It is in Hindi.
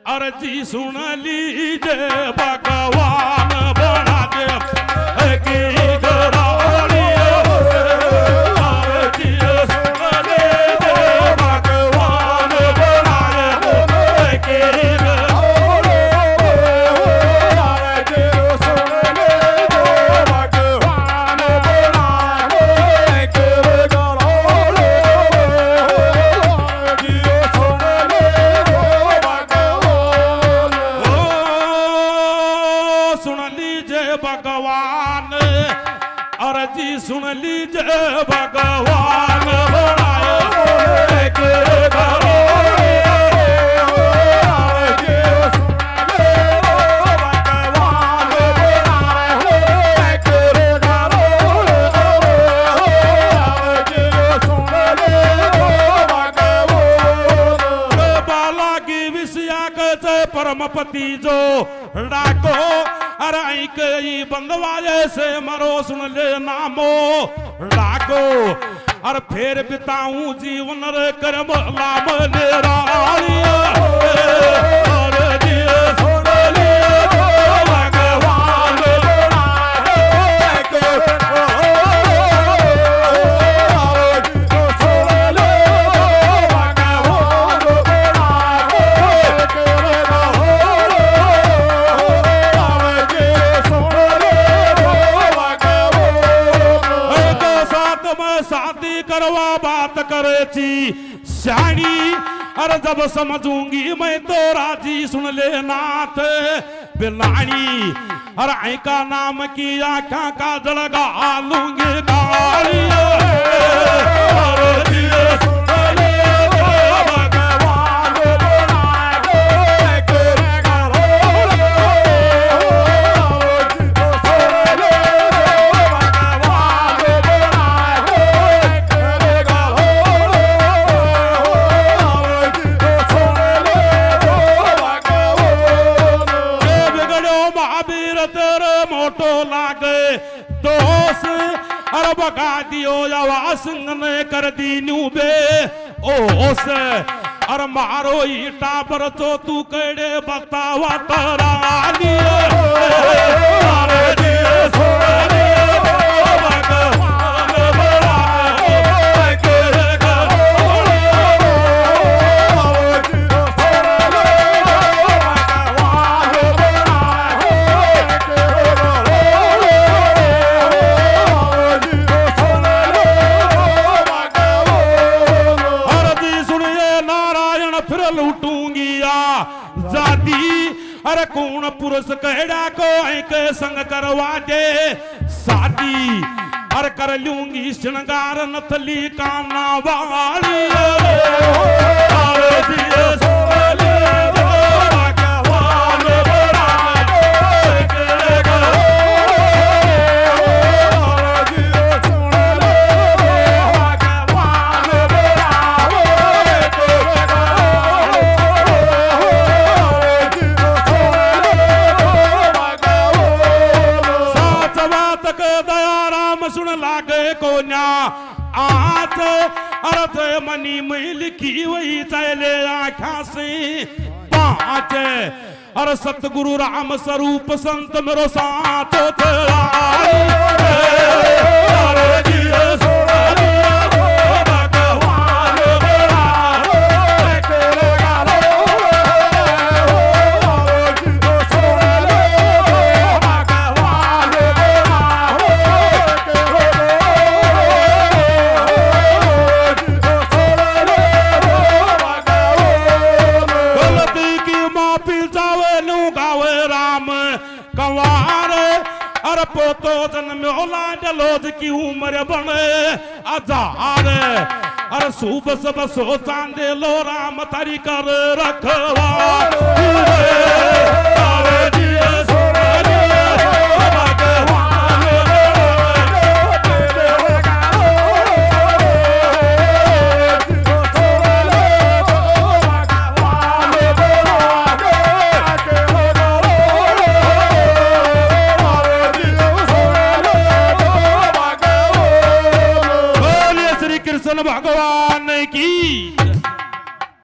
अर्जी सुन लीजिए भगवान बना दे की घरानी अर्जी सुन लीजिए भगवान बना दे की घरानी अर्जी सुन लीजिए भगवान बना दे की घरानी अर्जी सुन भगवान अर्जी सुन लीजिए भगवान बनाए एक परमपति जो डाको अरे कई बंदवाजे से मरो सुन ले नामो डाको और फिर बिताऊं जीवन रे कर्म लाभ निरालिया सुन ले भगवान शादी करवा बात करे थी श्याणी अरे जब समझूंगी मैं तो राजी सुन ले नाथ बिलानी अरे आई का नाम की आँखा का जलगा लूंगी गालिया मोटो लागे दोस्त अरे बगा दियो सिंह ने कर दी न्यूबे ओस अरे मारो ईटा पर तो तू केड़े बतावा तरानी अरे कौन पुरुष कहड़ा को के संग करवा दे शादी अरे कर लूंगी श्रृंगार नथली कामना वाली सुन लागे को न्या आज अर्थ मनी में लिखी वही चले आँखा से पाँच अरे सतगुरु राम स्वरूप संत मेरो साथ पोतो जन्म्योला जलोज की उम्र बने हजार अरे सुब सब सो चांदे लो राम तारी कर रखवा भगवान की